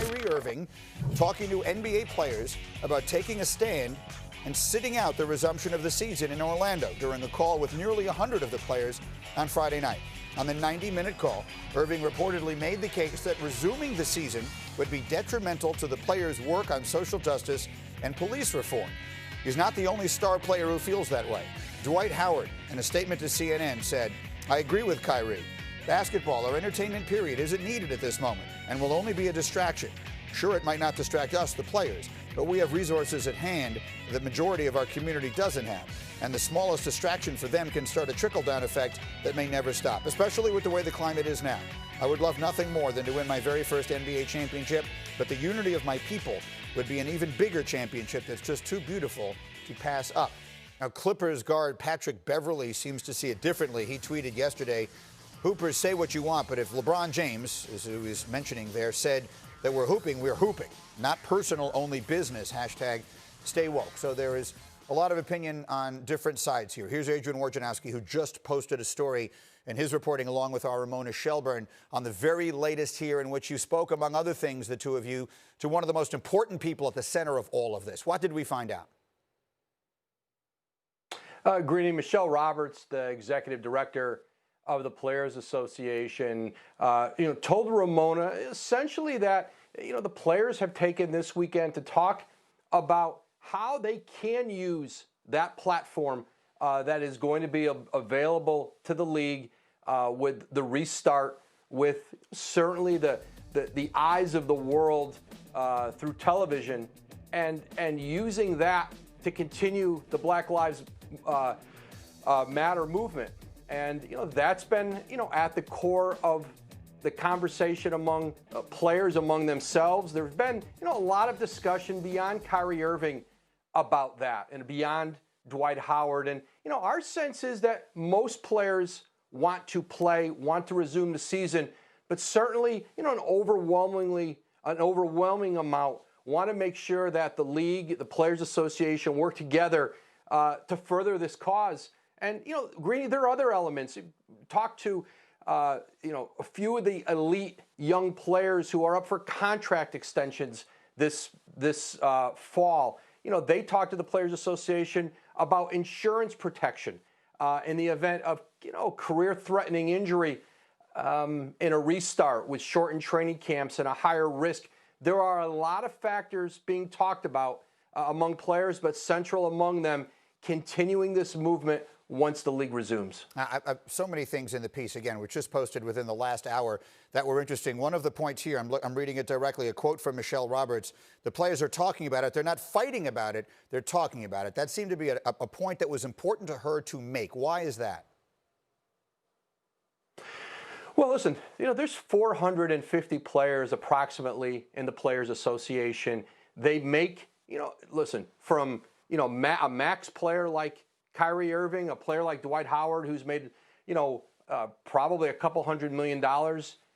Kyrie Irving talking to NBA players about taking a stand and sitting out the resumption of the season in Orlando during a call with nearly 100 of the players on Friday night. On the 90-minute call, Irving reportedly made the case that resuming the season would be detrimental to the players' work on social justice and police reform. He's not the only star player who feels that way. Dwight Howard, in a statement to CNN, said, "I agree with Kyrie. Basketball or entertainment period isn't needed at this moment and will only be a distraction. Sure, it might not distract us, the players, but we have resources at hand the majority of our community doesn't have. And the smallest distraction for them can start a trickle-down effect that may never stop, especially with the way the climate is now. I would love nothing more than to win my very first NBA championship, but the unity of my people would be an even bigger championship that's just too beautiful to pass up." Now, Clippers guard Patrick Beverley seems to see it differently. He tweeted yesterday, "Hoopers, say what you want, but if LeBron James, as he was mentioning there, said that we're hooping, we're hooping. Not personal, only business. Hashtag stay woke." So there is a lot of opinion on different sides here. Here's Adrian Wojnarowski, who just posted a story in his reporting along with our Ramona Shelburne on the very latest here, in which you spoke, among other things, the two of you, to one of the most important people at the center of all of this. What did we find out? Greeting, Michelle Roberts, the executive director of the Players Association, told Ramona essentially that, the players have taken this weekend to talk about how they can use that platform that is going to be available to the league with the restart, with certainly the eyes of the world through television, and using that to continue the Black Lives Matter movement. And, that's been, at the core of the conversation among players, among themselves. There's been, a lot of discussion beyond Kyrie Irving about that and beyond Dwight Howard. And, our sense is that most players want to play, want to resume the season, but certainly, an overwhelming amount want to make sure that the league, the Players Association work together to further this cause. And, Greeny, there are other elements. Talk to, a few of the elite young players who are up for contract extensions this fall. They talked to the Players Association about insurance protection in the event of, career-threatening injury in a restart with shortened training camps and a higher risk. There are a lot of factors being talked about among players, but central among them, continuing this movement once the league resumes. So many things in the piece, again, which just posted within the last hour, that were interesting. One of the points here, I'm reading it directly, a quote from Michelle Roberts. The players are talking about it. They're not fighting about it. They're talking about it. That seemed to be a point that was important to her to make. Why is that? Well, listen, there's 450 players approximately in the Players Association. They make, listen, from, a max player like Kyrie Irving, a player like Dwight Howard, who's made, probably a couple $100 million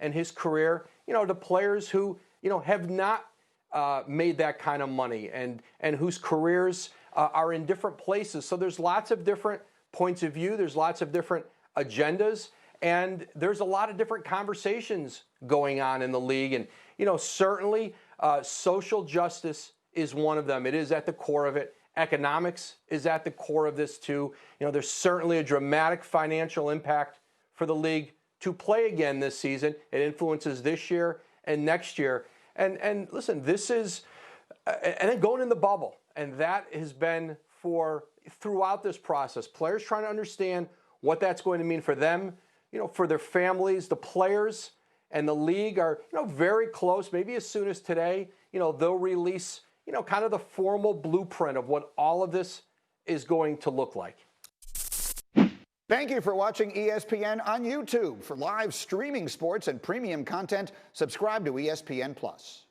in his career, to players who, have not made that kind of money and whose careers are in different places. So there's lots of different points of view. There's lots of different agendas. And there's a lot of different conversations going on in the league. And, certainly social justice is one of them. It is at the core of it. Economics is at the core of this, too. There's certainly a dramatic financial impact for the league to play again this season. It influences this year and next year. And listen, this is, and then going in the bubble. And that has been throughout this process, players trying to understand what that's going to mean for them, for their families. The players and the league are, very close. Maybe as soon as today, they'll release, kind of the formal blueprint of what all of this is going to look like. Thank you for watching ESPN on YouTube. For live streaming sports and premium content, subscribe to ESPN+.